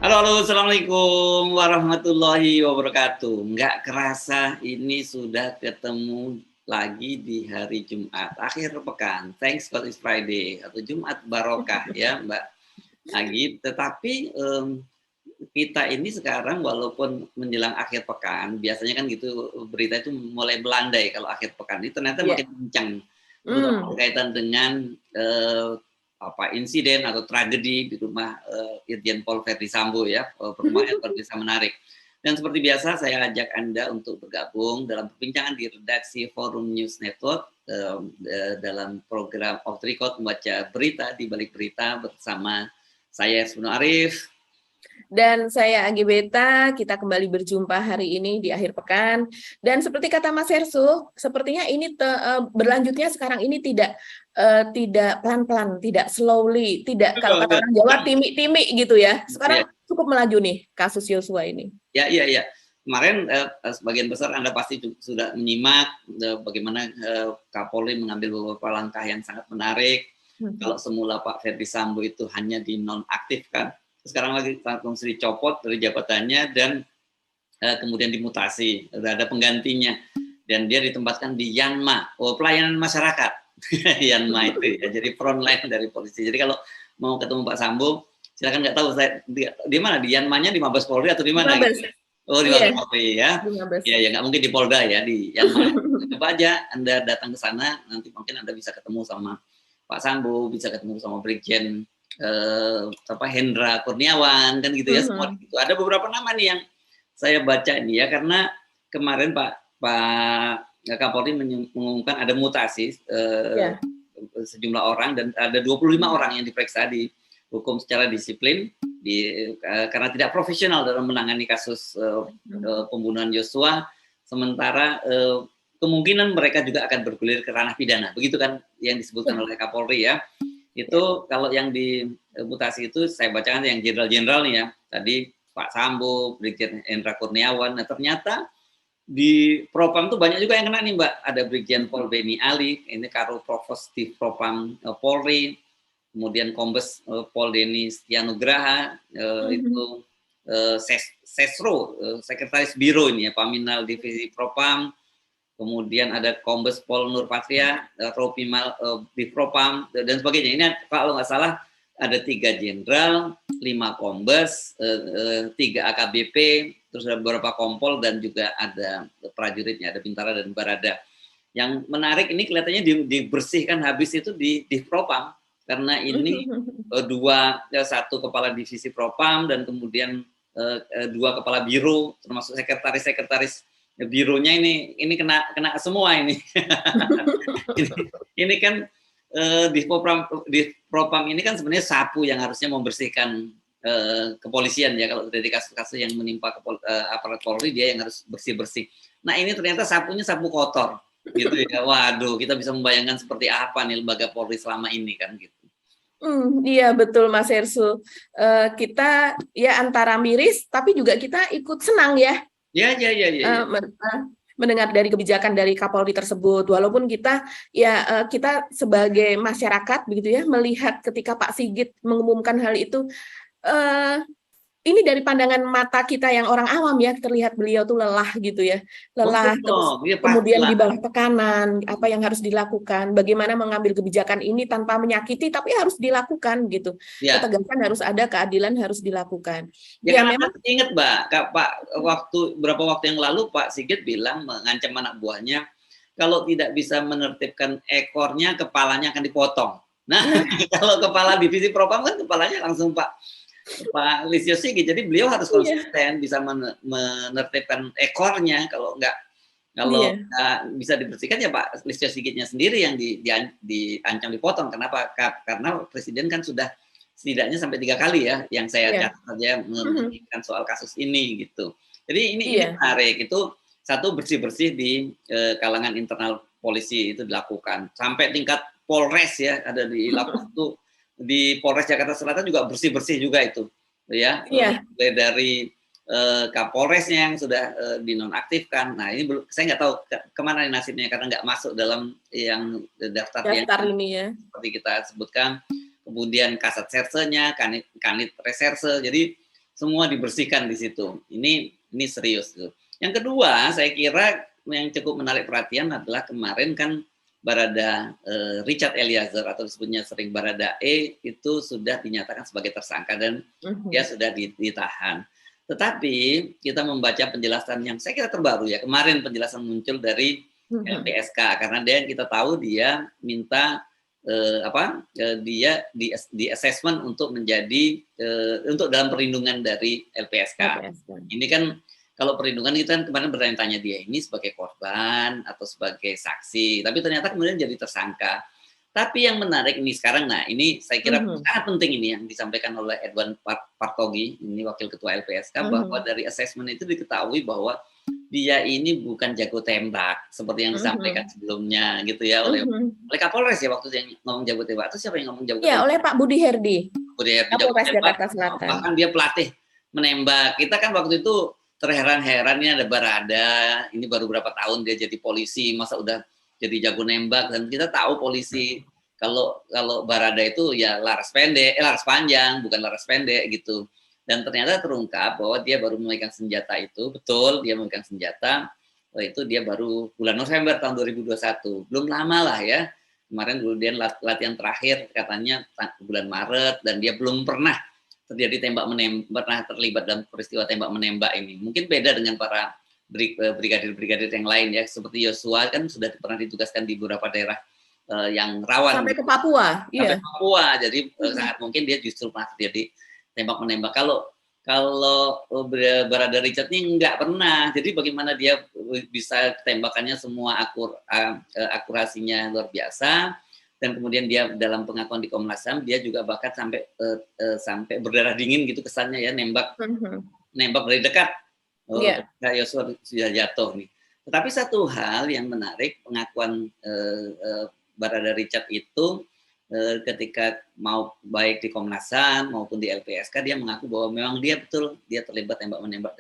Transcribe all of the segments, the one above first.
Halo, halo, assalamualaikum warahmatullahi wabarakatuh. Nggak kerasa ini sudah ketemu lagi di hari Jumat, akhir pekan. Thanks God it's Friday atau Jumat Barokah ya, Mbak Agib. Tetapi kita ini sekarang walaupun menjelang akhir pekan, biasanya kan gitu berita itu mulai melandai kalau akhir pekan ini ternyata Iya. makin kencang, terutama Mmm. berkaitan dengan insiden atau tragedi di rumah Irjen Pol Verdi Sambo ya, perumahan luar biasa menarik. Dan seperti biasa saya ajak Anda untuk bergabung dalam perbincangan di redaksi Forum News Network dalam program Off the Record membaca berita di balik berita bersama saya Yasmin Arif. Dan saya Anggi Beta, kita kembali berjumpa hari ini di akhir pekan. Dan seperti kata Mas Hersu, sepertinya ini berlanjutnya sekarang ini tidak pelan-pelan, tidak slowly, tidak kalau kata orang Jawa timi-timi gitu ya. Sekarang cukup melaju nih kasus Yosua ini. Ya. Kemarin sebagian besar Anda pasti sudah menyimak bagaimana Kapolri mengambil beberapa langkah yang sangat menarik. Kalau semula Pak Verdi Sambo itu hanya dinonaktifkan, sekarang lagi langsung dicopot dari jabatannya dan kemudian dimutasi, ada penggantinya dan dia ditempatkan di Yanma, pelayanan masyarakat. Yanma itu ya, jadi frontline dari polisi. Jadi kalau mau ketemu Pak Sambo, silakan, nggak tahu saya di mana, di Yanmanya di Mabes Polri atau di mana gitu. Oh, di Mabes Polri ya. Ya nggak mungkin di Polda ya, di Yanma. Coba aja Anda datang ke sana, nanti mungkin Anda bisa ketemu sama Pak Sambo, bisa ketemu sama Brigjen Hendra Kurniawan kan gitu ya, semua gitu. Ada beberapa nama nih yang saya baca ini ya, karena kemarin Pak Kapolri mengumumkan ada mutasi sejumlah orang dan ada 25 orang yang diperiksa di hukum secara disiplin karena tidak profesional dalam menangani kasus pembunuhan Yosua, sementara kemungkinan mereka juga akan bergulir ke ranah pidana. Begitu kan yang disebutkan oleh Kapolri ya. Itu kalau yang dimutasi itu saya bacakan yang jenderal-jenderal nih ya. Tadi Pak Sambo, Brigjen Hendra Kurniawan. Nah ternyata di Propam tuh banyak juga yang kena nih Mbak. Ada Brigjen Pol Beni Ali, ini Karo Provos di Propam Polri, kemudian Kombes Pol Denny Setianugraha, itu Sesro, Sekretaris Biro ini ya, Paminal Divisi Propam, kemudian ada Kombes Pol Nur Patria, Ropimal di Propam, dan sebagainya. Ini kalau nggak salah ada 3 jenderal, 5 kombes, 3 AKBP, terus ada beberapa kompol dan juga ada prajuritnya, ada Bintara dan Barada. Yang menarik ini kelihatannya dibersihkan habis itu di Propam, karena ini satu kepala divisi Propam dan kemudian 2 kepala biro, termasuk sekretaris bironya ini kena semua ini. Ini kan di Propam ini kan sebenarnya sapu yang harusnya membersihkan kepolisian ya, kalau dari kasus-kasus yang menimpa aparat Polri dia yang harus bersih-bersih. Nah ini ternyata sapunya sapu kotor gitu ya. Waduh, kita bisa membayangkan seperti apa nih lembaga Polri selama ini kan gitu. Iya betul Mas Hersu. Kita ya antara miris tapi juga kita ikut senang ya. Ya. Mendengar dari kebijakan dari Kapolri tersebut, walaupun kita sebagai masyarakat begitu ya melihat ketika Pak Sigit mengumumkan hal itu, ini dari pandangan mata kita yang orang awam ya, terlihat beliau tuh lelah gitu ya, lelah terus kemudian di bawah tekanan, apa yang harus dilakukan, bagaimana mengambil kebijakan ini tanpa menyakiti tapi harus dilakukan gitu. Ketegasan harus ada, keadilan harus dilakukan. Ya memang ingat Mbak, beberapa waktu yang lalu Pak Sigit bilang mengancam anak buahnya kalau tidak bisa menertibkan ekornya, kepalanya akan dipotong. Nah, kalau kepala divisi Propam kan kepalanya langsung Pak Listio Sigit, jadi beliau harus konsisten bisa menertibkan ekornya, kalau nggak bisa dibersihkan ya Pak Listio Sigitnya sendiri yang diancam dipotong. Kenapa? Karena Presiden kan sudah setidaknya sampai 3 kali ya yang saya catat saja menginginkan soal kasus ini gitu. Jadi ini menarik, itu satu bersih-bersih di kalangan internal polisi itu dilakukan sampai tingkat Polres ya, ada di lapas itu di Polres Jakarta Selatan juga bersih-bersih juga itu ya. Mulai dari Kapolresnya yang sudah dinonaktifkan. Nah ini saya nggak tahu kemana nasibnya karena nggak masuk dalam yang daftar yang ini ya seperti kita sebutkan. Kemudian Kasat Sersenya, Kanit Reserse. Jadi semua dibersihkan di situ. Ini serius tuh. Yang kedua, saya kira yang cukup menarik perhatian adalah kemarin kan Barada Richard Eliezer atau disebutnya sering Barada E itu sudah dinyatakan sebagai tersangka dan dia sudah ditahan. Tetapi kita membaca penjelasan yang saya kira terbaru ya, kemarin penjelasan muncul dari LPSK karena kita tahu dia minta dia di assessment untuk menjadi untuk dalam perlindungan dari LPSK. Ini kan kalau perlindungan itu kan kemarin bertanya-tanya dia ini sebagai korban atau sebagai saksi, tapi ternyata kemudian jadi tersangka. Tapi yang menarik ini sekarang, nah ini saya kira sangat penting ini yang disampaikan oleh Edwan Partogi, ini Wakil Ketua LPSK, bahwa dari assessment itu diketahui bahwa dia ini bukan jago tembak seperti yang disampaikan sebelumnya gitu ya oleh Kapolres ya waktu yang ngomong jago tembak. Itu siapa yang ngomong jago tembak? Ya, oleh Pak Budi Herdi. Kapolres Jakarta Selatan. Bahkan dia pelatih menembak. Kita kan waktu itu terheran-heran ini ada Barada, ini baru berapa tahun dia jadi polisi, masa udah jadi jago nembak, dan kita tahu polisi kalau Barada itu ya laras panjang, bukan laras pendek gitu. Dan ternyata terungkap bahwa dia baru memegang senjata itu, betul dia memegang senjata, itu dia baru bulan November tahun 2021, belum lama lah ya. Kemarin kemudian latihan terakhir katanya bulan Maret, dan dia belum pernah terjadi pernah terlibat dalam peristiwa tembak menembak ini. Mungkin beda dengan para brigadir-brigadir yang lain ya, seperti Yosua kan sudah pernah ditugaskan di beberapa daerah yang rawan. Sampai ke Papua. Sampai Papua, jadi sangat mungkin dia justru pernah terjadi tembak menembak. Kalau Barada Richard ini nggak pernah. Jadi bagaimana dia bisa tembakannya semua akurasinya luar biasa. Dan kemudian dia dalam pengakuan di Komnas HAM dia juga bahkan sampai berdarah dingin gitu kesannya ya, nembak dari dekat. Yosua sudah jatuh nih. Tetapi satu hal yang menarik, pengakuan Barada Richard itu ketika mau baik di Komnas HAM maupun di LPSK dia mengaku bahwa memang dia terlibat tembak menembak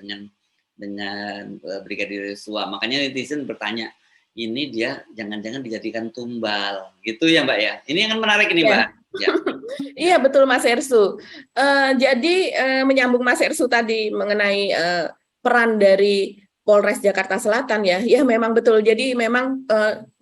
dengan Brigadir Yosua. Makanya netizen bertanya, ini dia jangan-jangan dijadikan tumbal gitu ya Mbak ya. Ini yang menarik ini Mbak. Ya. Iya betul Mas Ersu. Jadi menyambung Mas Ersu tadi mengenai peran dari Polres Jakarta Selatan ya memang betul. Jadi memang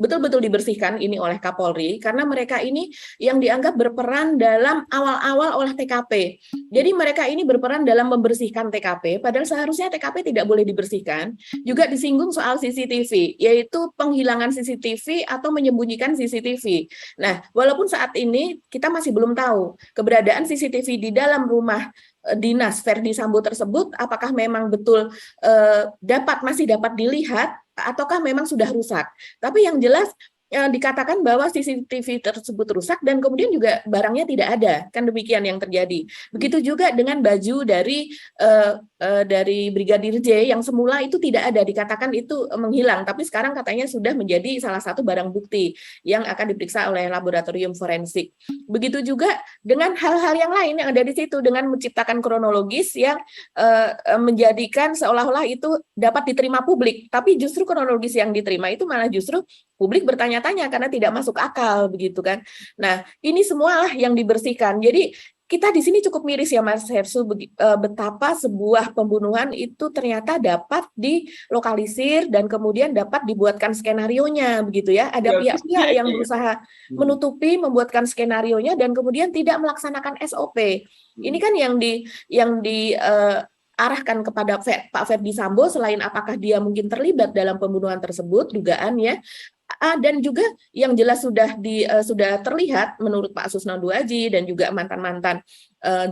betul-betul dibersihkan ini oleh Kapolri karena mereka ini yang dianggap berperan dalam awal-awal olah TKP. Jadi mereka ini berperan dalam membersihkan TKP, padahal seharusnya TKP tidak boleh dibersihkan. Juga disinggung soal CCTV, yaitu penghilangan CCTV atau menyembunyikan CCTV. Nah, walaupun saat ini kita masih belum tahu keberadaan CCTV di dalam rumah dinas Verdi Sambo tersebut, apakah memang betul masih dapat dilihat ataukah memang sudah rusak. Tapi yang jelas dikatakan bahwa CCTV tersebut rusak dan kemudian juga barangnya tidak ada, kan demikian yang terjadi. Begitu juga dengan baju dari Brigadir J yang semula itu tidak ada, dikatakan itu menghilang, tapi sekarang katanya sudah menjadi salah satu barang bukti yang akan diperiksa oleh laboratorium forensik. Begitu juga dengan hal-hal yang lain yang ada di situ dengan menciptakan kronologis yang menjadikan seolah-olah itu dapat diterima publik, tapi justru kronologis yang diterima itu malah justru publik bertanya-tanya karena tidak masuk akal begitu kan. Nah, ini semualah yang dibersihkan. Jadi kita di sini cukup miris ya Mas Hersu betapa sebuah pembunuhan itu ternyata dapat dilokalisir dan kemudian dapat dibuatkan skenarionya begitu ya. Ada pihak-pihak yang berusaha menutupi, membuatkan skenarionya dan kemudian tidak melaksanakan SOP. Ini kan yang arahkan kepada Pak Verdi Sambo selain apakah dia mungkin terlibat dalam pembunuhan tersebut dugaan ya, dan juga yang jelas sudah terlihat menurut Pak Susno Duaji dan juga mantan-mantan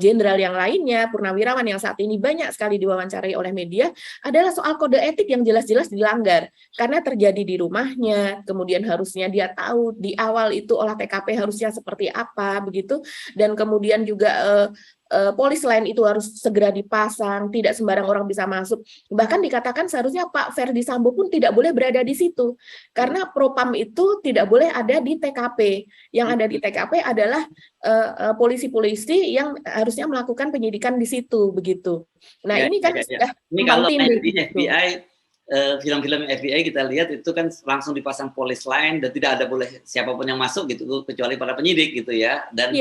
jenderal yang lainnya, purnawirawan yang saat ini banyak sekali diwawancarai oleh media, adalah soal kode etik yang jelas-jelas dilanggar karena terjadi di rumahnya, kemudian harusnya dia tahu di awal itu olah TKP harusnya seperti apa begitu, dan kemudian juga polis lain itu harus segera dipasang, tidak sembarang orang bisa masuk. Bahkan dikatakan seharusnya Pak Verdi Sambo pun tidak boleh berada di situ, karena propam itu tidak boleh ada di TKP. Yang ada di TKP adalah polisi-polisi yang harusnya melakukan penyidikan di situ, begitu. Nah ini kan sudah ini kalau di FBI, film-film FBI kita lihat itu kan langsung dipasang polis lain dan tidak ada boleh siapapun yang masuk gitu, kecuali para penyidik gitu ya. Dan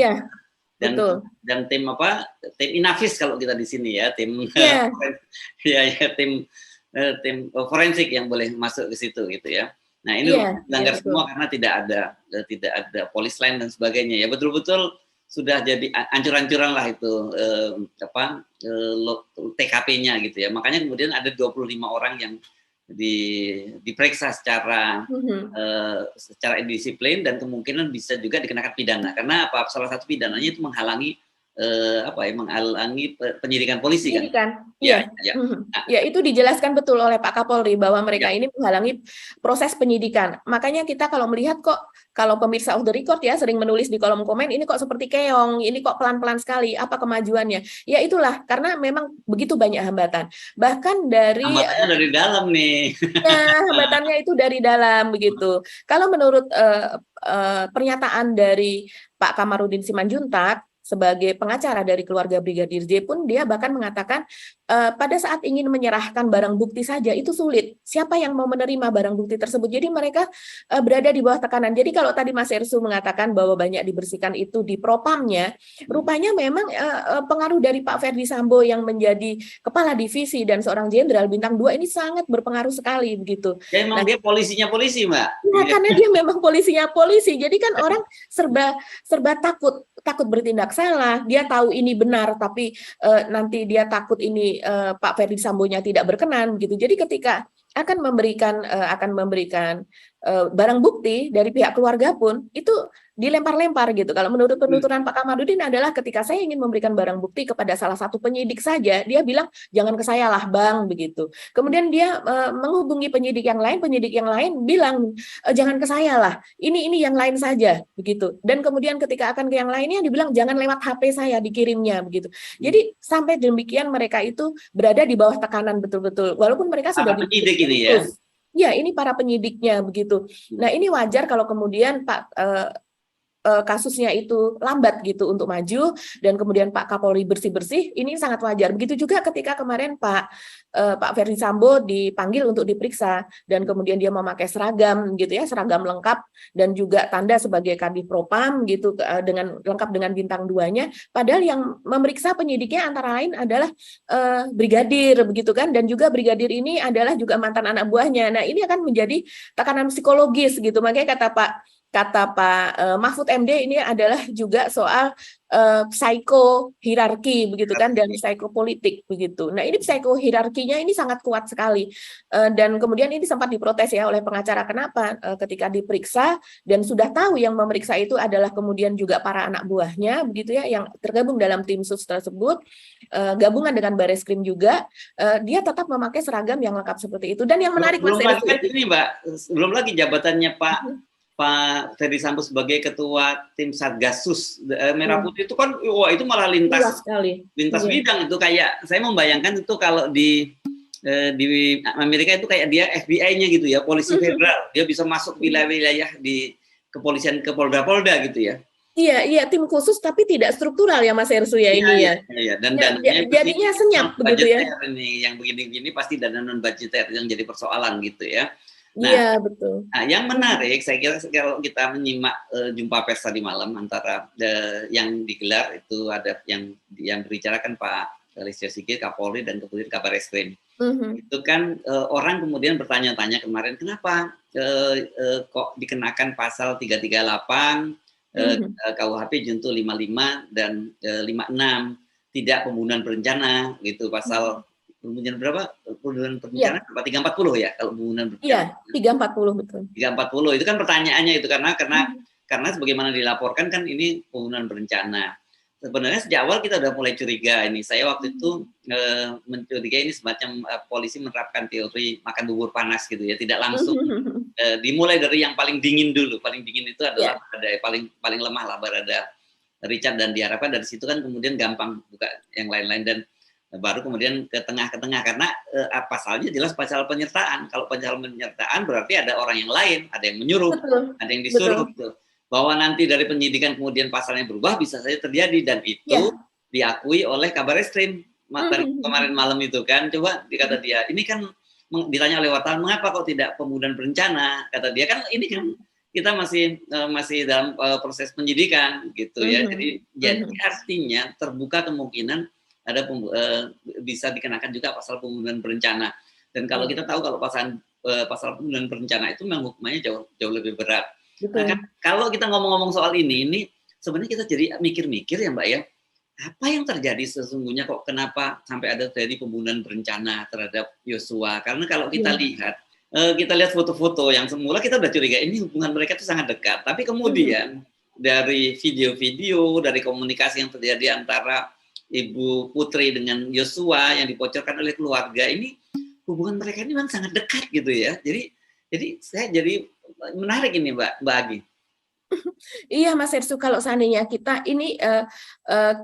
dan betul. tim apa, tim Inavis kalau kita di sini ya, tim Iya. tim forensik yang boleh masuk ke situ gitu ya. Nah ini Iya, iya dilanggar betul. semua karena tidak ada polis lain dan sebagainya ya, betul-betul sudah jadi ancur-ancuran lah itu TKP-nya gitu ya. Makanya kemudian ada 25 orang yang diperiksa secara disiplin dan kemungkinan bisa juga dikenakan pidana karena apa, salah satu pidananya itu menghalangi penyidikan polisi kan. Penyidikan, Ya, iya. ya. Nah, Ya, itu dijelaskan betul oleh Pak Kapolri bahwa mereka ya. ini menghalangi proses penyidikan. Makanya kita kalau melihat kok, kalau pemirsa off the record ya sering menulis di kolom komen, ini kok seperti keong, ini kok pelan-pelan sekali, apa kemajuannya? Ya itulah, karena memang begitu banyak hambatan. Bahkan dari Hambatannya dari dalam nih. ya, hambatannya itu dari dalam begitu. Kalau menurut pernyataan dari Pak Kamarudin Simanjuntak sebagai pengacara dari keluarga Brigadir J pun dia bahkan mengatakan pada saat ingin menyerahkan barang bukti saja itu sulit. Siapa yang mau menerima barang bukti tersebut? Jadi mereka berada di bawah tekanan. Jadi kalau tadi Mas Ersu mengatakan bahwa banyak dibersihkan itu di propamnya, rupanya memang pengaruh dari Pak Ferdi Sambo yang menjadi kepala divisi dan seorang jenderal bintang 2 ini sangat berpengaruh sekali begitu. Ya emang dia polisinya polisi, Mbak. Ya, karena dia memang polisinya polisi. Jadi kan orang serba takut bertindak salah. Dia tahu ini benar, tapi nanti dia takut ini Pak Ferdi Sambonya tidak berkenan begitu. Jadi ketika akan memberikan barang bukti dari pihak keluarga pun itu dilempar-lempar gitu. Kalau menurut penuturan Pak Kamarudin adalah ketika saya ingin memberikan barang bukti kepada salah satu penyidik saja, dia bilang jangan ke saya lah Bang begitu. Kemudian dia menghubungi penyidik yang lain bilang jangan ke saya lah, ini yang lain saja begitu. Dan kemudian ketika akan ke yang lainnya dibilang jangan lewat HP saya dikirimnya begitu. Jadi sampai demikian mereka itu berada di bawah tekanan betul-betul. Walaupun mereka sudah penyidik ini ya. Ya, ini para penyidiknya begitu. Nah, ini wajar kalau kemudian Pak kasusnya itu lambat gitu untuk maju dan kemudian Pak Kapolri bersih-bersih, ini sangat wajar. Begitu juga ketika kemarin Pak Ferdi Sambo dipanggil untuk diperiksa dan kemudian dia memakai seragam gitu ya, seragam lengkap dan juga tanda sebagai Kadif Propam gitu dengan lengkap dengan bintang 2-nya, padahal yang memeriksa penyidiknya antara lain adalah brigadir begitu kan, dan juga brigadir ini adalah juga mantan anak buahnya. Nah, ini akan menjadi tekanan psikologis gitu. Makanya kata Pak Mahfud MD ini adalah juga soal psikohierarki begitu kan dan psikopolitik begitu. Nah, ini psikohierarkinya ini sangat kuat sekali. Dan kemudian ini sempat diprotes ya oleh pengacara. Kenapa? Ketika diperiksa dan sudah tahu yang memeriksa itu adalah kemudian juga para anak buahnya begitu ya yang tergabung dalam tim sus tersebut, gabungan dengan Bareskrim juga, dia tetap memakai seragam yang lengkap seperti itu. Dan yang menarik belum lagi ini Mbak, belum lagi jabatannya Pak Ferdi Sambo sebagai ketua tim Satgasus Merah Putih itu kan, wah itu malah lintas bidang itu, kayak saya membayangkan itu kalau di Amerika itu kayak dia FBI-nya gitu ya, polisi federal, dia bisa masuk wilayah-wilayah di kepolisian ke Polda-Polda gitu ya. Iya, tim khusus tapi tidak struktural ya Mas Ersu ya ini ya. Iya. Dan jadinya senyap begitu ya. Ini yang begini-begini pasti dana non budgeter yang jadi persoalan gitu ya. Nah, iya betul. Nah, yang menarik saya kira kalau kita menyimak jumpa pers tadi malam antara yang digelar itu ada yang berbicarakan Pak Listio Sigit, Kapolri dan kemudian Kabareskrim. Itu kan orang kemudian bertanya-tanya kemarin kenapa kok dikenakan pasal 338 KUHP junto 55 dan 56 tidak pembunuhan berencana gitu, pasal pembunuhan berapa? Pembunuhan berencana berapa? 340 ya kalau pembunuhan berencana. Iya, 340 betul. 340 itu kan pertanyaannya itu karena sebagaimana dilaporkan kan ini pembunuhan berencana. Sebenarnya sejak awal kita udah mulai curiga ini. Saya waktu itu mencurigai ini semacam polisi menerapkan teori makan bubur panas gitu ya, tidak langsung dimulai dari yang paling dingin dulu. Paling dingin itu adalah paling lemah lah Barada Richard, dan diharapkan dari situ kan kemudian gampang buka yang lain-lain dan baru kemudian ke tengah karena pasalnya jelas pasal penyertaan. Kalau pasal penyertaan berarti ada orang yang lain, ada yang menyuruh, ada yang disuruh gitu. Bahwa nanti dari penyidikan kemudian pasalnya berubah bisa saja terjadi dan itu diakui oleh Kabareskrim kemarin malam itu kan. Coba dikata dia, ini kan ditanya oleh wartawan mengapa kok tidak pembunuhan berencana, kata dia kan ini kan kita masih dalam proses penyidikan gitu ya. Jadi artinya terbuka kemungkinan ada bisa dikenakan juga pasal pembunuhan berencana. Dan kalau kita tahu kalau pasal pembunuhan berencana itu memang hukumannya jauh lebih berat. Nah, kan, kalau kita ngomong-ngomong soal ini sebenarnya kita jadi mikir-mikir ya Mbak ya, apa yang terjadi sesungguhnya kok kenapa sampai ada terjadi pembunuhan berencana terhadap Yosua? Karena kalau kita lihat foto-foto yang semula kita udah curiga ini hubungan mereka itu sangat dekat, tapi kemudian dari video-video, dari komunikasi yang terjadi antara Ibu Putri dengan Yosua yang dibocorkan oleh keluarga ini, hubungan mereka ini memang sangat dekat gitu ya. Jadi saya jadi menarik ini Mbak Agi. Iya Mas Ersu, kalau seandainya kita ini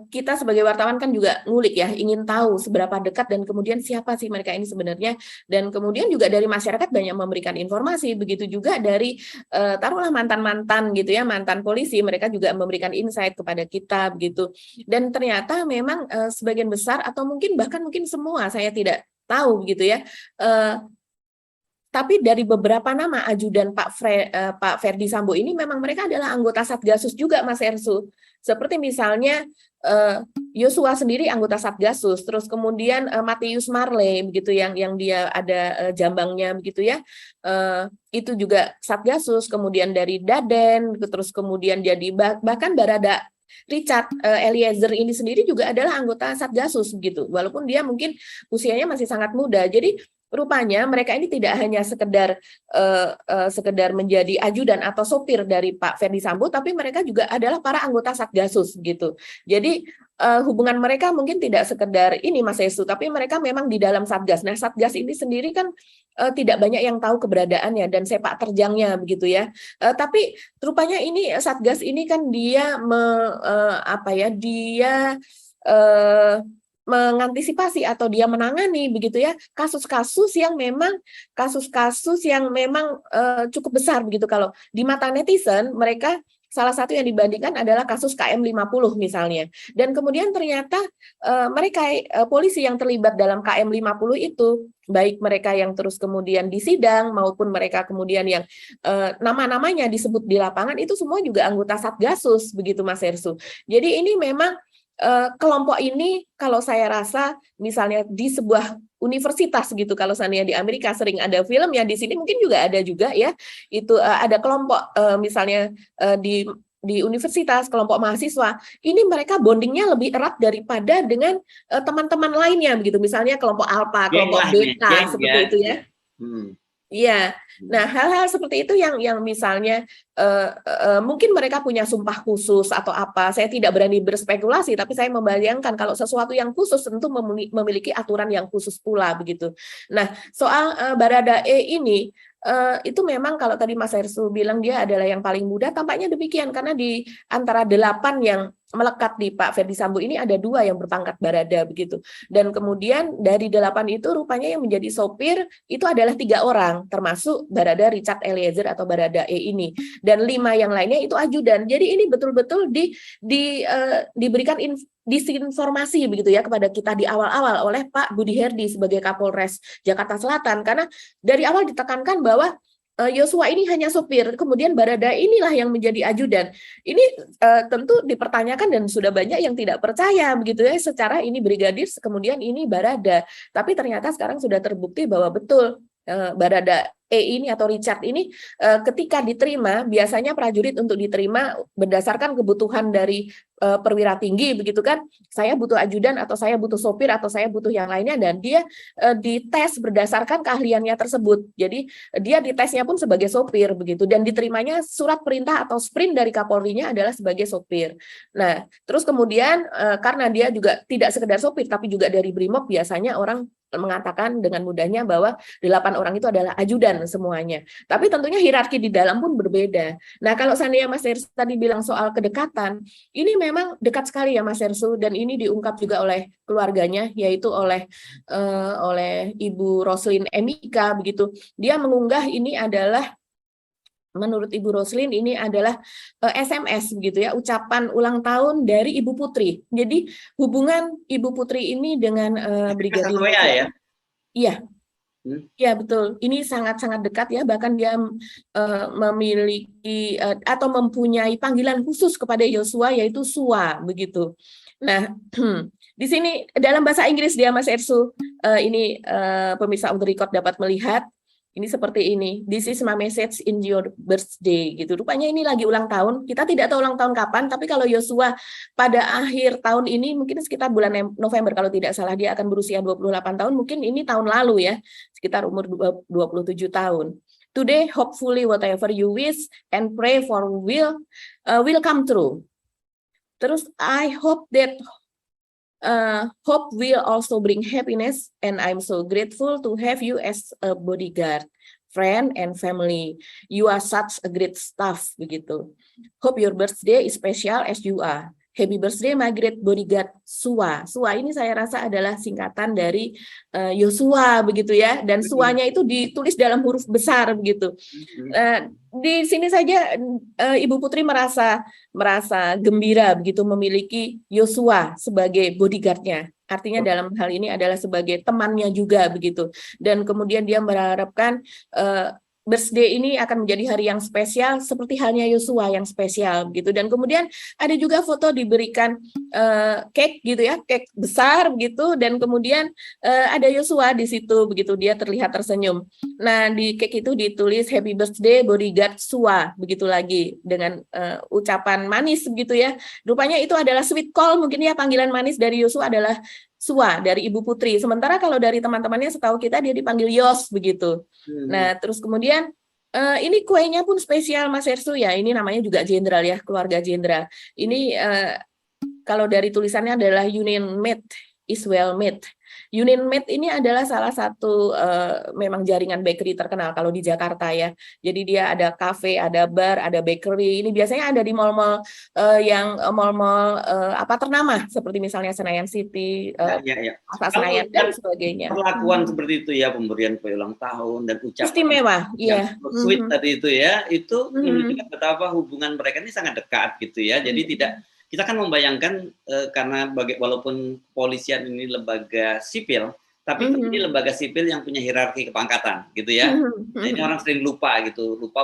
kita sebagai wartawan kan juga ngulik ya, ingin tahu seberapa dekat dan kemudian siapa sih mereka ini sebenarnya, dan kemudian juga dari masyarakat banyak memberikan informasi, begitu juga dari taruhlah mantan-mantan gitu ya, mantan polisi, mereka juga memberikan insight kepada kita begitu. Dan ternyata memang sebagian besar atau bahkan mungkin semua, saya tidak tahu begitu ya, tapi dari beberapa nama ajudan Pak Ferdi Sambo ini memang mereka adalah anggota Satgasus juga Mas Ersu. Seperti misalnya Yosua sendiri anggota Satgasus, terus kemudian Matius Marley begitu yang dia ada jambangnya begitu ya. Itu juga Satgasus, kemudian dari Daden, terus kemudian jadi bahkan Barada Richard Eliezer ini sendiri juga adalah anggota Satgasus begitu. Walaupun dia mungkin usianya masih sangat muda. Jadi rupanya mereka ini tidak hanya sekedar menjadi ajudan atau sopir dari Pak Ferdi Sambo, tapi mereka juga adalah para anggota Satgasus gitu. Jadi hubungan mereka mungkin tidak sekedar ini Mas Yesu, tapi mereka memang di dalam Satgas. Nah, Satgas ini sendiri kan tidak banyak yang tahu keberadaannya dan sepak terjangnya begitu ya. Tapi rupanya ini Satgas ini kan dia mengantisipasi atau dia menangani begitu ya kasus-kasus yang memang cukup besar begitu. Kalau di mata netizen mereka salah satu yang dibandingkan adalah kasus KM50 misalnya. Dan kemudian ternyata mereka polisi yang terlibat dalam KM50 itu, baik mereka yang terus kemudian disidang maupun mereka kemudian yang nama-namanya disebut di lapangan, itu semua juga anggota Satgasus begitu Mas Ersu. Jadi ini memang kelompok ini kalau saya rasa misalnya di sebuah universitas gitu, kalau seandainya di Amerika sering ada film ya, di sini mungkin juga ada juga ya, itu ada kelompok misalnya di universitas, kelompok mahasiswa, ini mereka bondingnya lebih erat daripada dengan teman-teman lainnya begitu, misalnya kelompok Alpha, kelompok Beta seperti itu ya. Iya, nah hal-hal seperti itu yang misalnya mungkin mereka punya sumpah khusus atau apa, saya tidak berani berspekulasi, tapi saya membayangkan kalau sesuatu yang khusus tentu memiliki aturan yang khusus pula begitu. Nah, soal Baradae ini, itu memang kalau tadi Mas Ersu bilang dia adalah yang paling muda, tampaknya demikian, karena di antara 8 yang melekat di Pak Ferdi Sambo ini ada 2 yang berpangkat Barada begitu. Dan kemudian dari 8 itu rupanya yang menjadi sopir itu adalah 3 orang, termasuk Barada Richard Eliezer atau Baradae ini. Dan 5 yang lainnya itu ajudan. Jadi ini betul-betul diberikan disinformasi begitu ya kepada kita di awal-awal oleh Pak Budi Herdi sebagai Kapolres Jakarta Selatan, karena dari awal ditekankan bahwa Yosua ini hanya sopir, kemudian Barada inilah yang menjadi ajudan. Ini tentu dipertanyakan dan sudah banyak yang tidak percaya begitu ya, secara ini brigadir, kemudian ini Barada. Tapi ternyata sekarang sudah terbukti bahwa betul Barada ini atau Richard ini ketika diterima, biasanya prajurit untuk diterima berdasarkan kebutuhan dari perwira tinggi begitu kan, saya butuh ajudan atau saya butuh sopir atau saya butuh yang lainnya, dan dia dites berdasarkan keahliannya tersebut. Jadi dia ditesnya pun sebagai sopir begitu, dan diterimanya surat perintah atau sprint dari Kapolri-nya adalah sebagai sopir. Nah, terus kemudian karena dia juga tidak sekedar sopir tapi juga dari Brimob, biasanya orang mengatakan dengan mudahnya bahwa 8 orang itu adalah ajudan semuanya. Tapi tentunya hierarki di dalam pun berbeda. Nah, kalau seandainya Mas Ersu tadi bilang soal kedekatan, ini memang dekat sekali ya Mas Ersu, dan ini diungkap juga oleh keluarganya, yaitu oleh Ibu Roslin Emika begitu. Dia mengunggah ini adalah, menurut Ibu Roslin ini adalah SMS begitu ya, ucapan ulang tahun dari Ibu Putri. Jadi hubungan Ibu Putri ini dengan Brigadir ya? Iya. Ya betul, ini sangat-sangat dekat ya, bahkan dia memiliki atau mempunyai panggilan khusus kepada Yosua yaitu Sua begitu. Nah, di sini dalam bahasa Inggris dia Mas Ersu, ini pemirsa on the record dapat melihat. Ini seperti ini. This is my message in your birthday gitu. Rupanya ini lagi ulang tahun. Kita tidak tahu ulang tahun kapan, tapi kalau Yosua pada akhir tahun ini mungkin sekitar bulan November kalau tidak salah dia akan berusia 28 tahun, mungkin ini tahun lalu ya, sekitar umur 27 tahun. Today hopefully whatever you wish and pray for will come true. Terus I hope that hope will also bring happiness, and I'm so grateful to have you as a bodyguard, friend, and family. You are such a great staff, begitu. Hope your birthday is special as you are. Happy birthday, my great bodyguard, Sua. Sua ini saya rasa adalah singkatan dari Yosua, begitu ya. Dan Suanya itu ditulis dalam huruf besar, begitu. Di sini saja Ibu Putri merasa gembira begitu memiliki Yosua sebagai bodyguardnya. Artinya dalam hal ini adalah sebagai temannya juga begitu. Dan kemudian dia berharapkan birthday ini akan menjadi hari yang spesial seperti halnya Yosua yang spesial gitu. Dan kemudian ada juga foto diberikan cake gitu ya, cake besar begitu, dan kemudian ada Yosua di situ begitu, dia terlihat tersenyum. Nah, di cake itu ditulis happy birthday bodyguard Sua begitu lagi dengan ucapan manis begitu ya. Rupanya itu adalah sweet call mungkin ya, panggilan manis dari Yosua adalah Sua dari Ibu Putri. Sementara kalau dari teman-temannya setahu kita dia dipanggil Yos begitu. Nah, terus kemudian ini kuenya pun spesial Mas Ersu ya. Ini namanya juga jenderal ya, keluarga jenderal. Ini kalau dari tulisannya adalah Union Made is well made. Union Made ini adalah salah satu memang jaringan bakery terkenal kalau di Jakarta ya. Jadi dia ada cafe, ada bar, ada bakery. Ini biasanya ada di mall-mall yang mall-mall ternama seperti misalnya Senayan City, Pasar Senayan dan sebagainya. Perlakuan seperti itu ya, pemberian kue ulang tahun dan ucapan istimewa, yang sweet tadi itu ya, itu menunjukkan betapa hubungan mereka ini sangat dekat gitu ya. Jadi kita kan membayangkan karena walaupun kepolisian ini lembaga sipil, tapi ini lembaga sipil yang punya hierarki kepangkatan gitu ya. Nah, ini orang sering lupa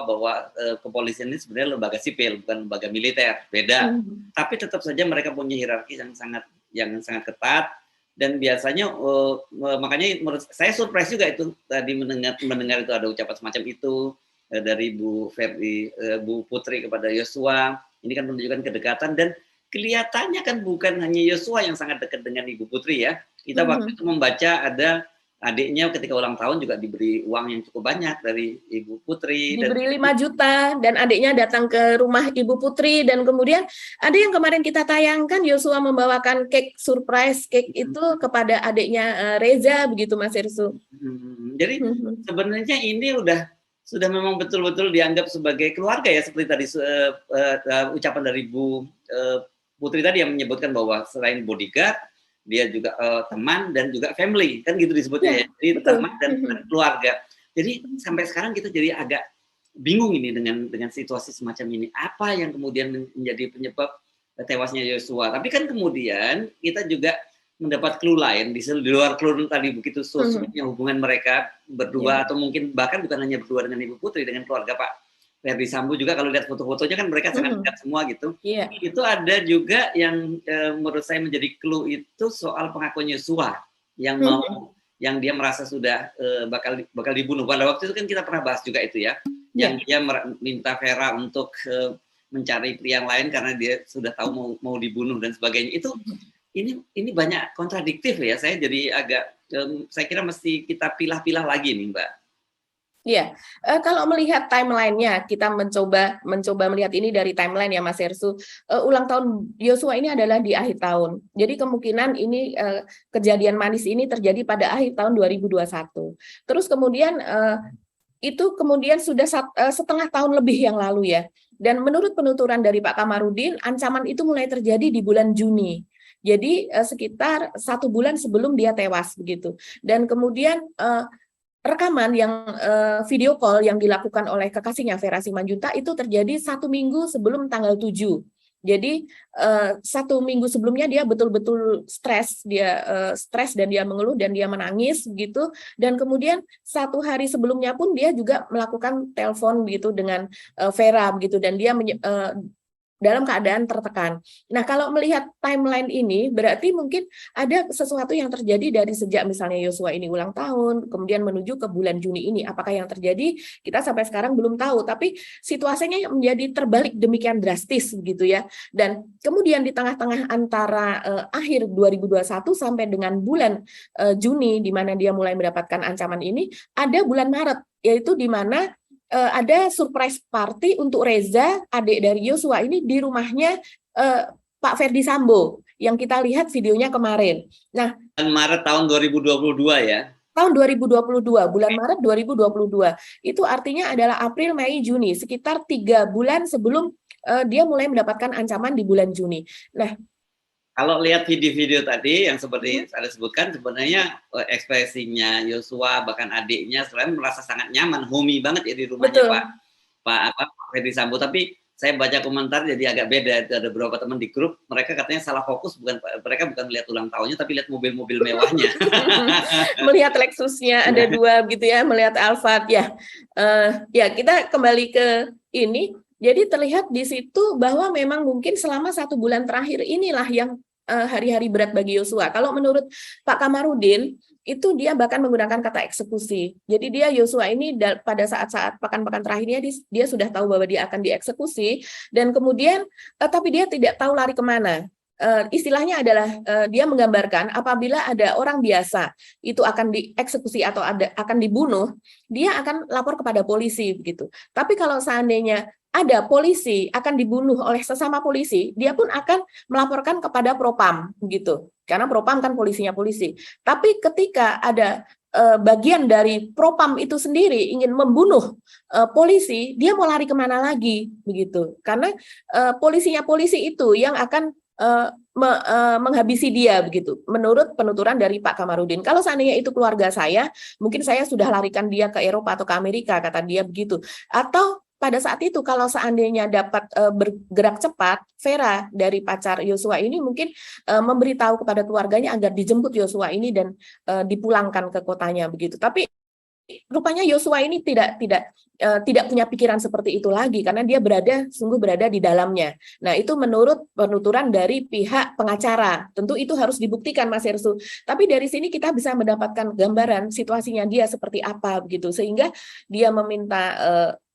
bahwa kepolisian ini sebenarnya lembaga sipil bukan lembaga militer, beda. Tapi tetap saja mereka punya hierarki yang sangat ketat, dan biasanya makanya menurut saya surprise juga itu tadi mendengar itu ada ucapan semacam itu dari Bu Putri kepada Yosua. Ini kan menunjukkan kedekatan, dan kelihatannya kan bukan hanya Yosua yang sangat dekat dengan Ibu Putri ya. Kita waktu itu membaca ada adiknya ketika ulang tahun juga diberi uang yang cukup banyak dari Ibu Putri. Diberi 5 juta dan adiknya datang ke rumah Ibu Putri, dan kemudian ada yang kemarin kita tayangkan Yosua membawakan cake surprise cake itu kepada adiknya Reza begitu Mas Ersu. Jadi sebenarnya ini sudah memang betul-betul dianggap sebagai keluarga ya, seperti tadi ucapan dari Bu Putri tadi yang menyebutkan bahwa selain bodyguard, dia juga teman dan juga family, kan gitu disebutnya ya. Jadi teman dan keluarga. Jadi sampai sekarang kita jadi agak bingung ini dengan situasi semacam ini. Apa yang kemudian menjadi penyebab tewasnya Yosua? Tapi kan kemudian kita juga mendapat clue lain di luar clue tadi begitu sosoknya hubungan mereka berdua, atau mungkin bahkan bukan hanya berdua dengan Ibu Putri, dengan keluarga Pak Ferdi Sambo juga. Kalau lihat foto-fotonya kan mereka sangat dekat semua gitu. Itu ada juga yang menurut saya menjadi clue itu soal pengakuan Yosua yang yang dia merasa sudah bakal dibunuh. Pada waktu itu kan kita pernah bahas juga itu ya, yang dia minta Vera untuk mencari pria yang lain karena dia sudah tahu mau dibunuh dan sebagainya. Itu ini banyak kontradiktif ya. Saya jadi agak saya kira mesti kita pilah-pilah lagi nih Mbak. Iya, kalau melihat timeline-nya, kita mencoba melihat ini dari timeline ya Mas Ersu. Ulang tahun Yosua ini adalah di akhir tahun. Jadi kemungkinan ini kejadian manis ini terjadi pada akhir tahun 2021. Terus kemudian itu kemudian sudah setengah tahun lebih yang lalu ya. Dan menurut penuturan dari Pak Kamarudin, ancaman itu mulai terjadi di bulan Juni. Jadi sekitar 1 bulan sebelum dia tewas begitu. Dan kemudian rekaman yang video call yang dilakukan oleh kekasihnya Vera Simanjuntak itu terjadi 1 minggu sebelum tanggal 7. Jadi 1 minggu sebelumnya dia betul-betul stres, stres dan dia mengeluh dan dia menangis gitu. Dan kemudian 1 hari sebelumnya pun dia juga melakukan telepon gitu dengan Vera begitu, dan dia dalam keadaan tertekan. Nah, kalau melihat timeline ini, berarti mungkin ada sesuatu yang terjadi dari sejak misalnya Yosua ini ulang tahun, kemudian menuju ke bulan Juni ini. Apakah yang terjadi? Kita sampai sekarang belum tahu, tapi situasinya menjadi terbalik demikian drastis gitu ya. Dan kemudian di tengah-tengah antara akhir 2021 sampai dengan bulan Juni, di mana dia mulai mendapatkan ancaman ini, ada bulan Maret, yaitu di mana ada surprise party untuk Reza, adik dari Yosua ini di rumahnya Pak Ferdi Sambo yang kita lihat videonya kemarin. Nah, Maret tahun 2022 ya. Tahun 2022, bulan Maret 2022. Itu artinya adalah April, Mei, Juni, sekitar 3 bulan sebelum dia mulai mendapatkan ancaman di bulan Juni. Nah, kalau lihat video-video tadi yang seperti Anda sebutkan, sebenarnya ekspresinya Yosua bahkan adiknya selain merasa sangat nyaman, homey banget ya di rumahnya Pak Ferdi Sambo. Tapi saya baca komentar jadi agak beda. Itu ada beberapa teman di grup, mereka katanya salah fokus, mereka bukan melihat ulang tahunnya, tapi lihat mobil-mobil mewahnya. Melihat Lexusnya ada 2 gitu ya, melihat Alphard ya. Ya, kita kembali ke ini. Jadi terlihat di situ bahwa memang mungkin selama 1 bulan terakhir inilah yang hari-hari berat bagi Yosua. Kalau menurut Pak Kamarudin, itu dia bahkan menggunakan kata eksekusi. Jadi dia Yosua ini pada saat-saat pekan-pekan terakhirnya dia sudah tahu bahwa dia akan dieksekusi, dan kemudian tapi dia tidak tahu lari kemana. Istilahnya adalah dia menggambarkan apabila ada orang biasa itu akan dieksekusi atau akan dibunuh, dia akan lapor kepada polisi begitu. Tapi kalau seandainya ada polisi akan dibunuh oleh sesama polisi, dia pun akan melaporkan kepada Propam gitu. Karena Propam kan polisinya polisi. Tapi ketika ada bagian dari Propam itu sendiri ingin membunuh polisi, dia mau lari kemana lagi begitu? Karena polisinya polisi itu yang akan menghabisi dia begitu. Menurut penuturan dari Pak Kamarudin. Kalau seandainya itu keluarga saya, mungkin saya sudah larikan dia ke Eropa atau ke Amerika, kata dia begitu. Atau pada saat itu kalau seandainya dapat bergerak cepat, Vera dari pacar Yosua ini mungkin memberitahu kepada keluarganya agar dijemput Yosua ini dan dipulangkan ke kotanya begitu. Tapi rupanya Yosua ini tidak punya pikiran seperti itu lagi karena dia sungguh berada di dalamnya. Nah, itu menurut penuturan dari pihak pengacara. Tentu itu harus dibuktikan, Mas Hersu. Tapi dari sini kita bisa mendapatkan gambaran situasinya dia seperti apa begitu, sehingga dia meminta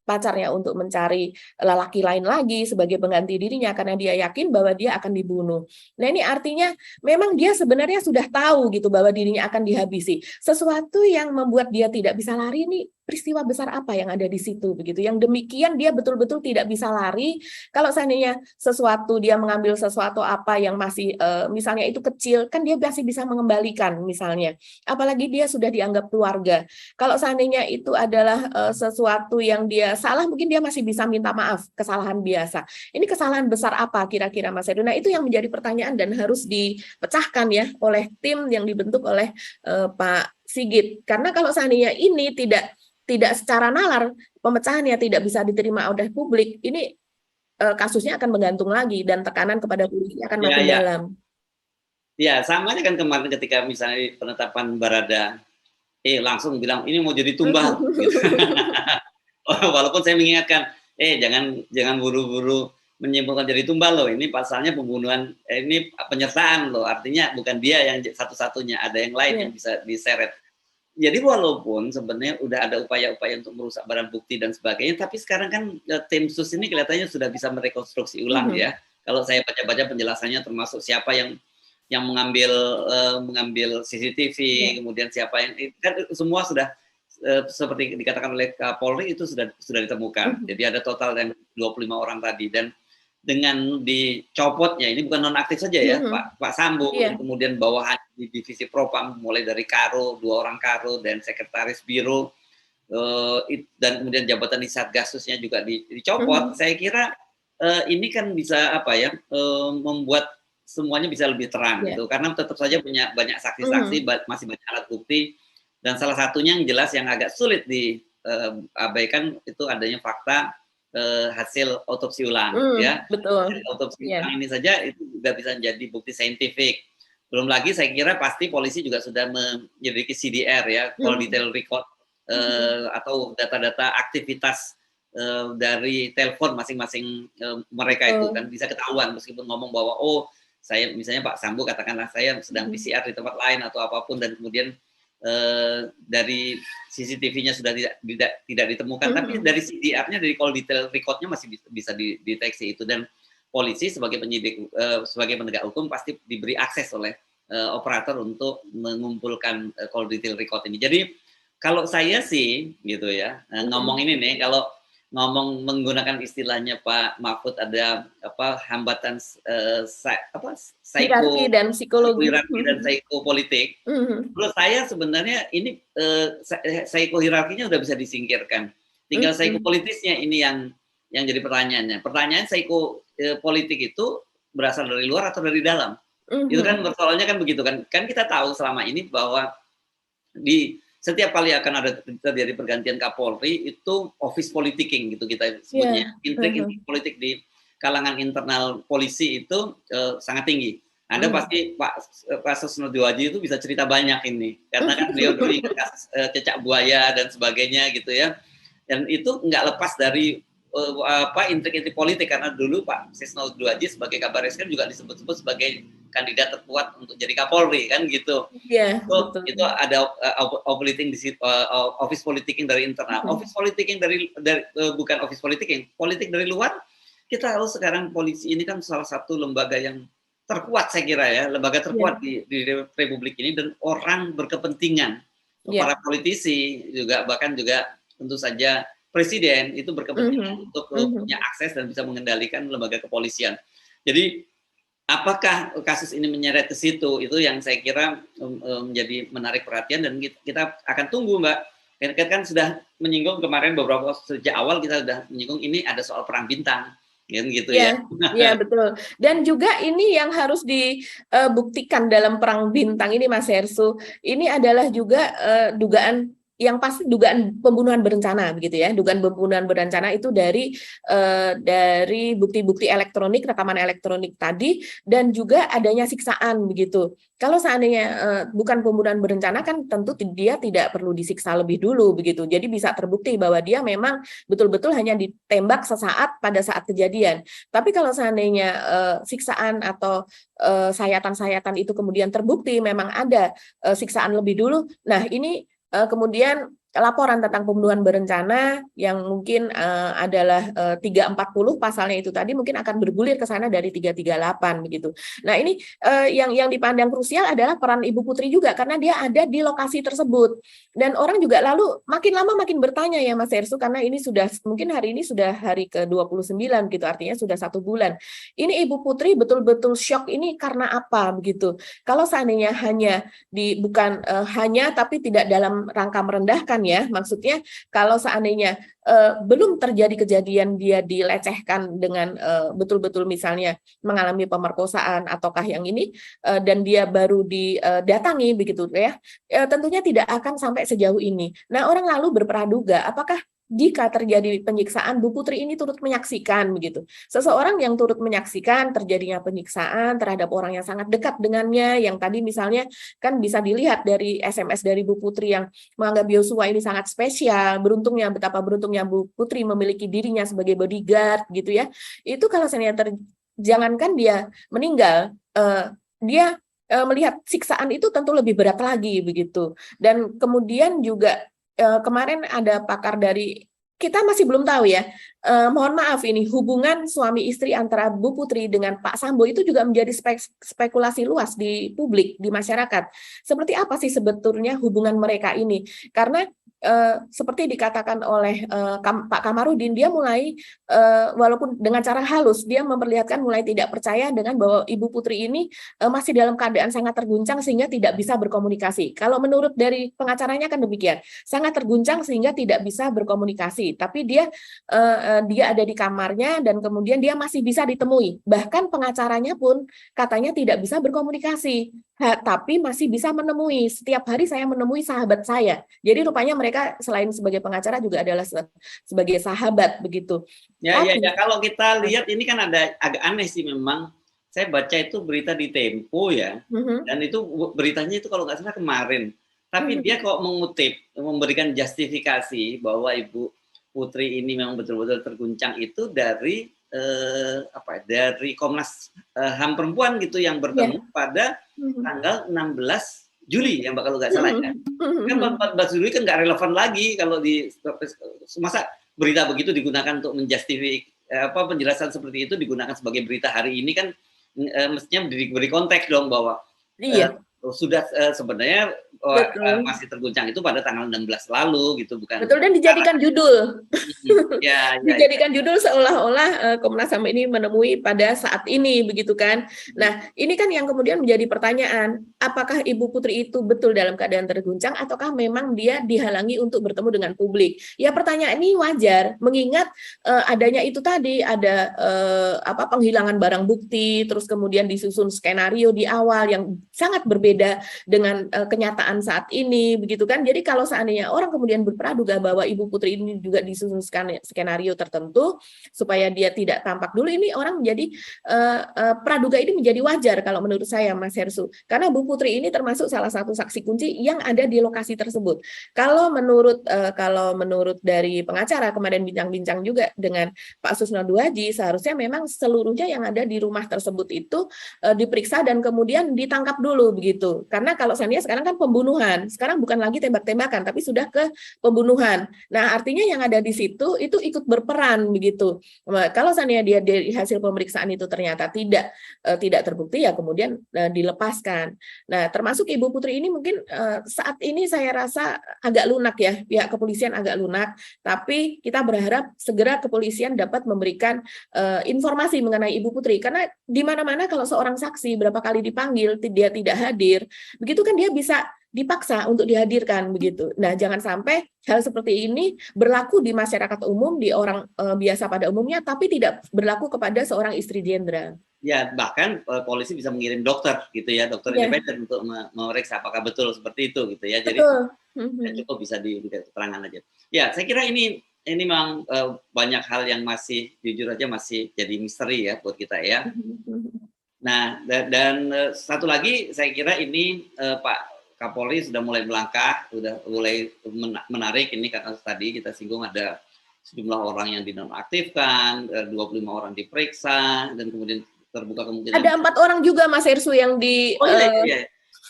pacarnya untuk mencari lelaki lain lagi sebagai pengganti dirinya karena dia yakin bahwa dia akan dibunuh. Nah, ini artinya memang dia sebenarnya sudah tahu gitu bahwa dirinya akan dihabisi. Sesuatu yang membuat dia tidak bisa lari, ini peristiwa besar apa yang ada di situ begitu. Yang demikian dia betul-betul tidak bisa lari. Kalau seandainya dia mengambil sesuatu apa yang masih misalnya itu kecil, kan dia masih bisa mengembalikan misalnya. Apalagi dia sudah dianggap keluarga. Kalau seandainya itu adalah sesuatu yang dia salah, mungkin dia masih bisa minta maaf, kesalahan biasa. Ini kesalahan besar apa kira-kira, Mas Edo? Nah, itu yang menjadi pertanyaan dan harus dipecahkan ya oleh tim yang dibentuk oleh Pak Sigit. Karena kalau seandainya ini tidak secara nalar, pemecahannya tidak bisa diterima oleh publik, ini kasusnya akan menggantung lagi dan tekanan kepada polisi akan makin dalam. Ya, sama aja kan kemarin ketika misalnya penetapan Barada, langsung bilang ini mau jadi tumbal. Gitu. Walaupun saya mengingatkan, jangan buru-buru menyimpulkan jadi tumbal loh. Ini pasalnya pembunuhan, ini penyertaan loh. Artinya bukan dia yang satu-satunya, ada yang lain yang bisa diseret. Jadi walaupun sebenarnya udah ada upaya-upaya untuk merusak barang bukti dan sebagainya, tapi sekarang kan tim sus ini kelihatannya sudah bisa merekonstruksi ulang ya. Kalau saya baca-baca penjelasannya, termasuk siapa yang mengambil CCTV, kemudian siapa yang kan semua sudah seperti dikatakan oleh Kapolri itu sudah ditemukan. Jadi ada total yang 25 orang tadi, dan dengan dicopotnya, ini bukan nonaktif saja ya, Pak Sambo, kemudian bawahan di divisi Propam mulai dari Karo, 2 orang Karo dan sekretaris biro, dan kemudian jabatan di Satgasusnya juga dicopot. Saya kira ini kan bisa membuat semuanya bisa lebih terang gitu, karena tetap saja punya banyak saksi-saksi, masih banyak alat bukti, dan salah satunya yang jelas yang agak sulit diabaikan itu adanya fakta hasil otopsi ulang, ya. Betul. Otopsi Yeah. ulang ini saja itu juga bisa menjadi bukti saintifik. Belum lagi saya kira pasti polisi juga sudah memiliki CDR ya, call detail record atau data-data aktivitas dari telepon masing-masing mereka itu kan bisa ketahuan meskipun ngomong bahwa oh saya misalnya Pak Sambo katakanlah saya sedang PCR di tempat lain atau apapun dan kemudian dari CCTV-nya sudah tidak ditemukan, tapi dari CDR-nya, dari call detail record-nya masih bisa dideteksi itu, dan polisi sebagai penyidik, sebagai penegak hukum pasti diberi akses oleh operator untuk mengumpulkan call detail record ini. Jadi kalau saya sih gitu ya ngomong ini nih, kalau ngomong menggunakan istilahnya Pak Mahfud ada hambatan hierarki dan psikologi dan psikopolitik. Menurut saya sebenarnya ini psikohierarkinya udah bisa disingkirkan. Tinggal psikopolitisnya ini yang jadi pertanyaannya. Pertanyaan psikopolitik itu berasal dari luar atau dari dalam? Itu kan persoalannya kan begitu kan. Kan kita tahu selama ini bahwa di setiap kali akan ada terjadi pergantian Kapolri itu office politicking gitu kita sebutnya. Intrik politik di kalangan internal polisi itu sangat tinggi. Anda pasti Pak Susno Diowaji itu bisa cerita banyak ini karena kan beliau dulu ingat kasus cecak buaya dan sebagainya gitu ya. Dan itu nggak lepas dari intrik-intrik politik, karena dulu Pak Susno Diowaji sebagai Kabar Eskrim juga disebut-sebut sebagai kandidat terkuat untuk jadi Kapolri kan gitu. Itu ada office politicking dari internal, office politicking dari bukan office politicking, politik dari luar. Kita tahu sekarang polisi ini kan salah satu lembaga yang terkuat, saya kira ya, lembaga terkuat di Republik ini, dan orang berkepentingan, para politisi juga, bahkan juga tentu saja presiden itu berkepentingan untuk punya akses dan bisa mengendalikan lembaga kepolisian. Jadi apakah kasus ini menyeret ke situ, itu yang saya kira menjadi menarik perhatian, dan kita akan tunggu Mbak. Kita kan sudah menyinggung kemarin beberapa sejak awal kita sudah menyinggung ini ada soal perang bintang. Gitu ya. Iya betul. Dan juga ini yang harus dibuktikan dalam perang bintang ini Mas Hersu, ini adalah juga dugaan yang pasti dugaan pembunuhan berencana begitu ya. Dugaan pembunuhan berencana itu dari bukti-bukti elektronik, rekaman elektronik tadi, dan juga adanya siksaan begitu. Kalau seandainya bukan pembunuhan berencana kan tentu dia tidak perlu disiksa lebih dulu begitu. Jadi bisa terbukti bahwa dia memang betul-betul hanya ditembak sesaat pada saat kejadian. Tapi kalau seandainya siksaan atau sayatan-sayatan itu kemudian terbukti memang ada siksaan lebih dulu. Nah, ini kemudian laporan tentang pembunuhan berencana yang mungkin adalah 340 pasalnya itu tadi mungkin akan bergulir ke sana dari 338 begitu. Nah, ini yang dipandang krusial adalah peran Ibu Putri juga karena dia ada di lokasi tersebut. Dan orang juga lalu makin lama makin bertanya ya Mas Hersu, karena ini sudah mungkin hari ini sudah hari ke-29 gitu, artinya sudah 1 bulan. Ini Ibu Putri betul-betul shock ini karena apa begitu. Kalau seandainya hanya bukan hanya tapi tidak dalam rangka merendahkan ya, maksudnya kalau seandainya belum terjadi kejadian dia dilecehkan dengan betul-betul misalnya mengalami pemerkosaan ataukah yang ini dan dia baru didatangi begitu ya, tentunya tidak akan sampai sejauh ini. Nah, orang lalu berpraduga apakah jika terjadi penyiksaan, Bu Putri ini turut menyaksikan begitu. Seseorang yang turut menyaksikan terjadinya penyiksaan terhadap orang yang sangat dekat dengannya, yang tadi misalnya kan bisa dilihat dari SMS dari Bu Putri yang menganggap Yosua ini sangat spesial, betapa beruntungnya Bu Putri memiliki dirinya sebagai bodyguard gitu ya. Itu kalau seandainya jangankan dia meninggal, dia melihat siksaan itu tentu lebih berat lagi begitu. Dan kemudian juga kemarin ada pakar dari, kita masih belum tahu ya, mohon maaf ini hubungan suami istri antara Bu Putri dengan Pak Sambo itu juga menjadi spekulasi luas di publik, di masyarakat. Seperti apa sih sebetulnya hubungan mereka ini? Karena seperti dikatakan oleh Pak Kamarudin, dia mulai walaupun dengan cara halus dia memperlihatkan mulai tidak percaya dengan bahwa Ibu Putri ini masih dalam keadaan sangat terguncang sehingga tidak bisa berkomunikasi. Kalau menurut dari pengacaranya kan demikian, sangat terguncang sehingga tidak bisa berkomunikasi. Tapi dia ada di kamarnya dan kemudian dia masih bisa ditemui. Bahkan pengacaranya pun katanya tidak bisa berkomunikasi. tapi masih bisa menemui. Setiap hari saya menemui sahabat saya. Jadi rupanya mereka selain sebagai pengacara juga adalah sebagai sahabat begitu. Ya, Tapi kalau kita lihat ini kan ada agak aneh sih memang. Saya baca itu berita di Tempo ya, dan itu beritanya itu kalau nggak salah kemarin. Tapi dia kok mengutip, memberikan justifikasi bahwa Ibu Putri ini memang betul-betul terguncang itu dari dari Komnas HAM Perempuan gitu yang bertemu pada tanggal 16 Juli yang kalau nggak salah ya. Kan 14 Juli kan nggak relevan lagi kalau di masa berita begitu digunakan untuk menjustifikasi penjelasan seperti itu digunakan sebagai berita hari ini kan mestinya diberi konteks dong bahwa sudah sebenarnya masih terguncang itu pada tanggal 16 lalu gitu, bukan. Betul, dan dijadikan judul. Dijadikan judul seolah-olah Komnas HAM ini menemui pada saat ini begitu kan. Nah, ini kan yang kemudian menjadi pertanyaan, apakah Ibu Putri itu betul dalam keadaan terguncang ataukah memang dia dihalangi untuk bertemu dengan publik? Ya, pertanyaan ini wajar mengingat adanya itu tadi ada penghilangan barang bukti, terus kemudian disusun skenario di awal yang sangat berbeda dengan kenyataan saat ini begitu kan. Jadi kalau seandainya orang kemudian berpraduga bahwa Ibu Putri ini juga disusun skenario tertentu supaya dia tidak tampak dulu, ini orang menjadi praduga ini menjadi wajar kalau menurut saya, Mas Hersu, karena Bu Putri ini termasuk salah satu saksi kunci yang ada di lokasi tersebut. Kalau menurut dari pengacara kemarin bincang-bincang juga dengan Pak Susno Duhaji, seharusnya memang seluruhnya yang ada di rumah tersebut itu diperiksa dan kemudian ditangkap dulu begitu. Karena kalau seandainya sekarang kan pembunuhan, sekarang bukan lagi tembak-tembakan tapi sudah ke pembunuhan. Nah, artinya yang ada di situ itu ikut berperan begitu. Kalau seandainya dia dari hasil pemeriksaan itu ternyata tidak terbukti, ya kemudian dilepaskan. Nah, termasuk Ibu Putri ini mungkin saat ini saya rasa agak lunak ya, pihak kepolisian agak lunak, tapi kita berharap segera kepolisian dapat memberikan informasi mengenai Ibu Putri, karena di mana-mana kalau seorang saksi berapa kali dipanggil dia tidak hadir, begitu kan dia bisa dipaksa untuk dihadirkan begitu. Nah, jangan sampai hal seperti ini berlaku di masyarakat umum, di orang biasa pada umumnya, tapi tidak berlaku kepada seorang istri jenderal. Ya, bahkan polisi bisa mengirim dokter gitu ya, dokter independen untuk memeriksa apakah betul seperti itu gitu ya. Jadi cukup bisa diberikan keterangan aja. Ya, saya kira ini memang banyak hal yang masih jujur aja masih jadi misteri ya buat kita ya. Nah, dan satu lagi saya kira ini Pak Kapolri sudah mulai melangkah, sudah mulai menarik ini karena tadi kita singgung ada sejumlah orang yang dinonaktifkan, 25 orang diperiksa, dan kemudian terbuka kemungkinan ada 4 orang juga Mas Hersu yang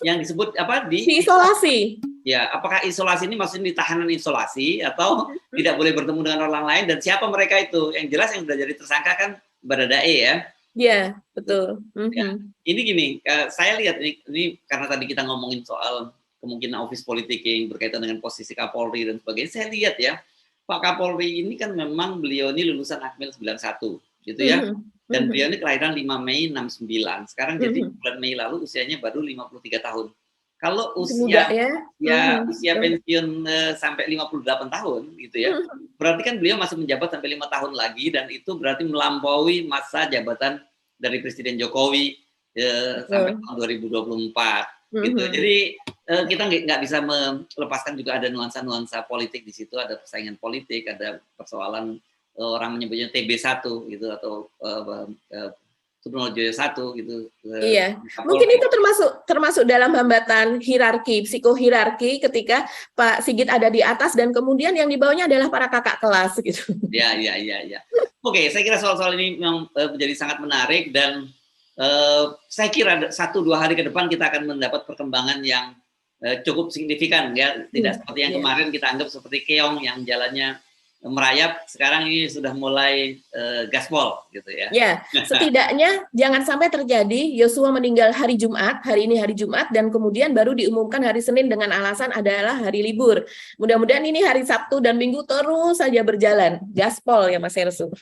yang disebut apa diisolasi. Ya, apakah isolasi ini maksudnya di tahanan isolasi atau tidak boleh bertemu dengan orang lain, dan siapa mereka itu? Yang jelas yang sudah jadi tersangka kan Baradae ya. Iya, betul. Ya, ini gini, saya lihat ini karena tadi kita ngomongin soal kemungkinan office politicking berkaitan dengan posisi Kapolri dan sebagainya. Saya lihat ya, Pak Kapolri ini kan memang beliau ini lulusan Akmil 91, gitu ya. Dan beliau ini kelahiran 5 Mei 69. Sekarang jadi bulan Mei lalu usianya baru 53 tahun. Kalau usia usia pensiun sampai 58 tahun gitu ya. Berarti kan beliau masih menjabat sampai 5 tahun lagi, dan itu berarti melampaui masa jabatan dari Presiden Jokowi sampai tahun 2024 gitu. Jadi kita nggak bisa melepaskan juga ada nuansa-nuansa politik di situ, ada persaingan politik, ada persoalan orang menyebutnya TB1 gitu atau Supronojoyo 1 gitu. Iya, mungkin itu termasuk dalam hambatan hierarki, psikohierarki ketika Pak Sigit ada di atas dan kemudian yang di bawahnya adalah para kakak kelas gitu. Ya. Oke, saya kira soal-soal ini memang menjadi sangat menarik, dan saya kira 1-2 hari ke depan kita akan mendapat perkembangan yang cukup signifikan ya, tidak seperti yang kemarin kita anggap seperti keong yang jalannya merayap, sekarang ini sudah mulai gaspol gitu ya. Ya, setidaknya jangan sampai terjadi Yosua meninggal hari Jumat, hari ini hari Jumat, dan kemudian baru diumumkan hari Senin dengan alasan adalah hari libur. Mudah-mudahan ini hari Sabtu dan Minggu terus saja berjalan, gaspol ya Mas Hersu.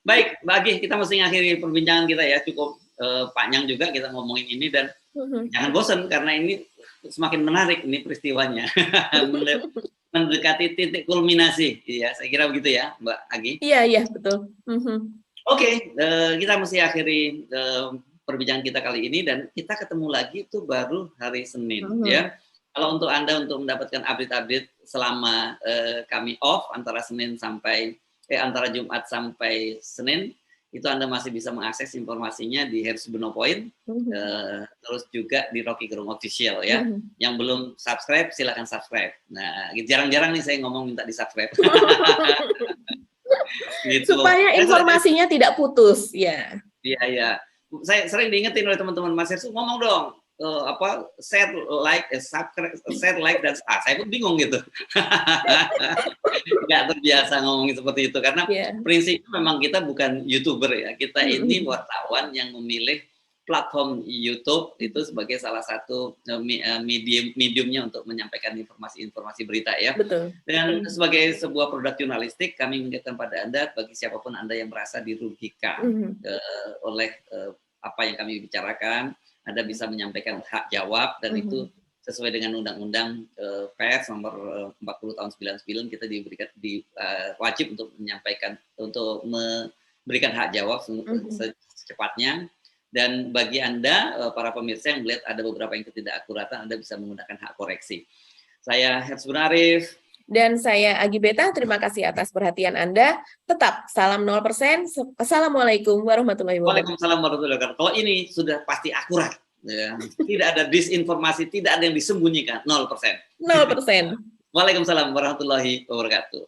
Baik, Mbak Agih, kita mesti ngakhiri perbincangan kita ya, cukup panjang juga kita ngomongin ini, dan jangan bosan karena ini semakin menarik ini peristiwanya. Mendekati titik kulminasi, ya saya kira begitu ya, Mbak Agih. Iya betul. Oke, kita mesti akhiri perbincangan kita kali ini, dan kita ketemu lagi itu baru hari Senin ya. Kalau untuk Anda untuk mendapatkan update-update selama kami off antara Jumat sampai Senin, itu Anda masih bisa mengakses informasinya di Harris Beno Point, terus juga di Rocky Gerung Official ya. Yang belum subscribe, silakan subscribe. Nah, jarang-jarang nih saya ngomong minta di subscribe. Gitu. Supaya informasinya tidak putus, ya. Iya, iya. Saya sering diingetin oleh teman-teman Mas Hersu, ngomong dong, share, like, subscribe, share, like, dan saya pun bingung gitu. Nggak terbiasa ngomongin seperti itu, karena prinsipnya memang kita bukan YouTuber ya, kita ini wartawan yang memilih platform YouTube itu sebagai salah satu mediumnya untuk menyampaikan informasi berita ya. Betul. Dan sebagai sebuah produk jurnalistik, kami mengingatkan pada Anda, bagi siapapun Anda yang merasa dirugikan oleh apa yang kami bicarakan, Anda bisa menyampaikan hak jawab, dan itu sesuai dengan Undang-Undang Pers nomor 40 tahun 99, kita wajib untuk menyampaikan, untuk memberikan hak jawab secepatnya. Dan bagi Anda, para pemirsa yang melihat ada beberapa yang ketidakakuratan, Anda bisa menggunakan hak koreksi. Saya Herz Bunarif. Dan saya Agi Beta, terima kasih atas perhatian Anda. Tetap salam 0%. Assalamualaikum warahmatullahi wabarakatuh. Waalaikumsalam warahmatullahi wabarakatuh. Kalau ini sudah pasti akurat. Ya. Tidak ada disinformasi, tidak ada yang disembunyikan. 0%. 0%. Waalaikumsalam warahmatullahi wabarakatuh.